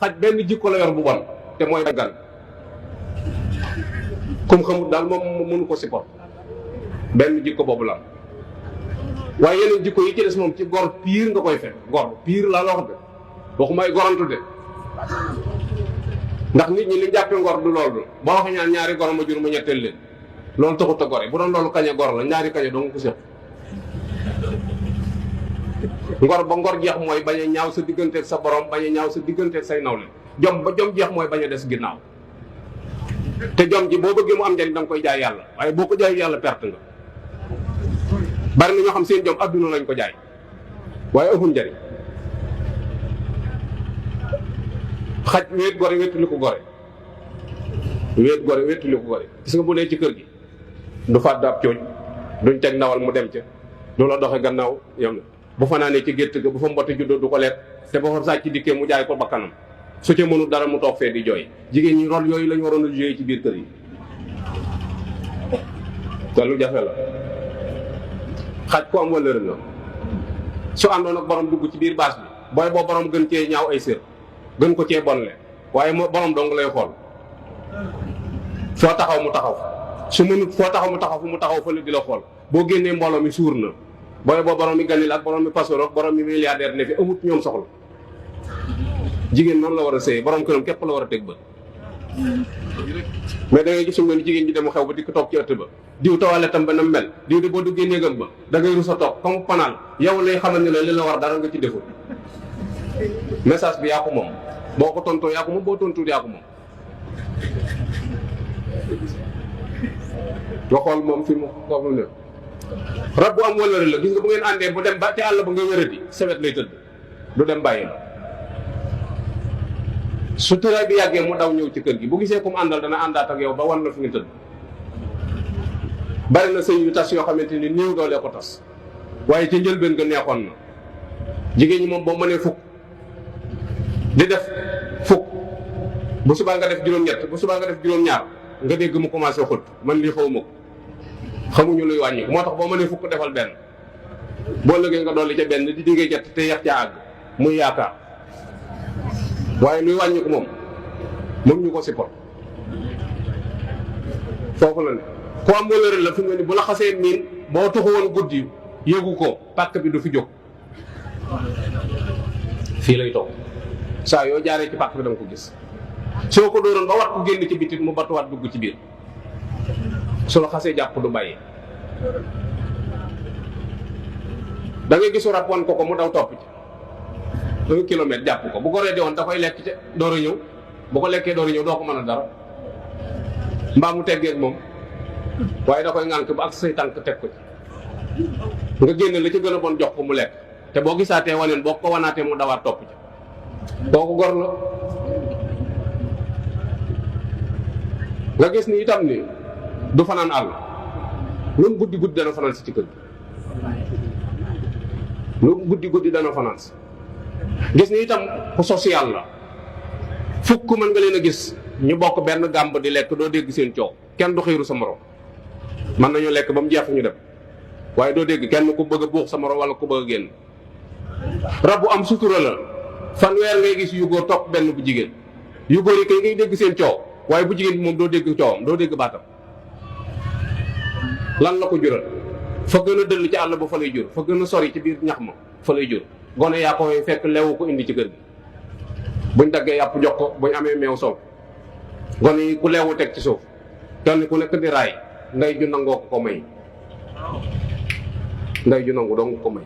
xaj benn jikko la yor bu bon te mooy gan kum xamut daal moom mënu ko support benn jikko boobu la waaye yeneen jikko yi ci des moom ci gor piir nga koy fekk gor piir laa la wax de waxuma ay gorantu de ndax nit ñi li jàppe ngor du loolu boo waxee ñaan ñaari gor ma jur ma ñetteel leen loolu taxut a gore bu doon loolu kañe gor la ñaari kañe dong ko séq ngor ba ngor jeex mooy bañ a ñaaw sa digganteeg sa borom bañ a ñaaw sa digganteeg say nawle jom ba jom jeex mooy bañ a des ginnaaw te jom ji boo bëggee mu am njariñ da nga koy jaay yàlla waaye boo ko jaay yàlla perte nga bari na ñoo xam seen jom adduna lañ ko jaay waaye amul njariñ xaj wéet gore wéetuli ko gore wéet gore wéetuli ko gore gis nga bu nee ci kër gi du fàdd ab cooñ duñ teg ndawal mu dem ca du la doxe gannaaw yam na bu fa naanee ci gétt ga bu fa mbotti juddoo du ko lekk te ba fa sàcc dikkee mu jaay ko bakkanam su ca mënul dara mu toog fee di jooy jigéen ñi rôle yooyu lañu waroon a jouer ci biir kër yi te lu jafe la xaj ku am wëllëre la su àndoon ak borom dugg ci biir baas bi booy boo borom gën cee ñaaw ay sér gën ko cee bonle waaye moo borom dong lay xool foo taxaw mu taxaw su mënut foo taxaw mu taxaw fu mu taxaw fële di la xool boo génnee mbooloo mi suur na booy boo borom mi ganil ak borom mi pastor ak borom mi milliardaire ne fi amut ñoom soxla jigéen noonu la war a sëy borom këram képp la war a teg bët mais da ngay gis nga ni jigéen ñi dem xew ba di ko toog ci ëtt ba diw toilettam ba na mel diw de boo duggee néegam ba da ngay rus a toog comme panal yow lay xamal ne la li la war dara nga ci deful message bi yaa ko moom boo ko tontoo yaa ko moom boo tontuut yaa ko moom nga xool moom fi mu foofu ne rab bu am wëllëre la gis nga bu ngeen àndee bu dem ba te àll ba nga wéradi sewet lay tëdd du dem bàyyi la su tëraay bi yàggee mu daw ñëw ci kër gi bu gisee comme àndal dana àndaat ak yow ba wan la fi nga tëdd bari na sëy yu tas yoo xamante ni néew doole ko tas waaye ca njëlbeen nga neexoon na jigéen ñi moom boo mënee fukk di def fukk bu subaa nga def juróom-ñett bu subaa nga def juróom-ñaar nga dégg mu commencé xut man lii xaw ma ko xamuñu luy wàññi moo tax boo mënee fukk defal benn boo lëgee nga dolli ca benn di diggee jett te yax ca àgg muy yaakaar waaye luy wàññi ko moom ñu ko support foofu la ne ku am wëllëre la fi nga ni bu la xasee miin boo tuxu woon guddi yëgu ko pàkk bi du fi jóg fii lay toog saa yoo jaaree ci pàkk bi da nga ko gis soo ko dóoroon ba wat ko génn ci bitit mu batuwaat dugg ci biir su la xasee jàpp du bàyyi da ngay gisu rab wan ko mu daw topp ci 1 kilomètre jàpp ko bu ko reedee woon da koy lekk ca door a ñëw bu ko lekkee door a ñëw doo ko mën a dara mbaa mu teggeeg moom waaye da koy ŋànk ba ak say tànk teg ko ci nga génne la ci gën a bon jox ko mu lekk te boo gisaatee waneen boo ko wanaatee mu dawaat topp ci kooku gor la nga gis ni itam ni du fanaan àll lu guddi guddi dana fanaan si ci kër gi lu guddi guddi dana fanaan si gis ni itam ku social la fukk mën nga leen a gis ñu bokk benn gàmb di lekk doo dégg seen coow kenn du xiiru sa morom mën nañu lekk ba mu jeex ñu dem waaye doo dégg kenn ku bëgg a buux sa morom wala ku bëgg a génn rab bu am sutura la fanweer ngay gis yu góor topp benn bu jigéen yu góor yi kay ngay dégg seen coow waaye bu jigéen bi moom doo dégg coowam doo dégg baatam lan la ko jural fa gën a dëll ci àll ba fa lay jur fa gën a sori ci biir ñax ma fa lay jur gone yaa koy fekk lewu ko indi ci kër gi buñ daggee yàpp jox ko buñ amee meew soow gone yi ku leewu teg ci suuf kenn ku nekk di raay nday ju nangoo ko may nday ju nangu dong ko may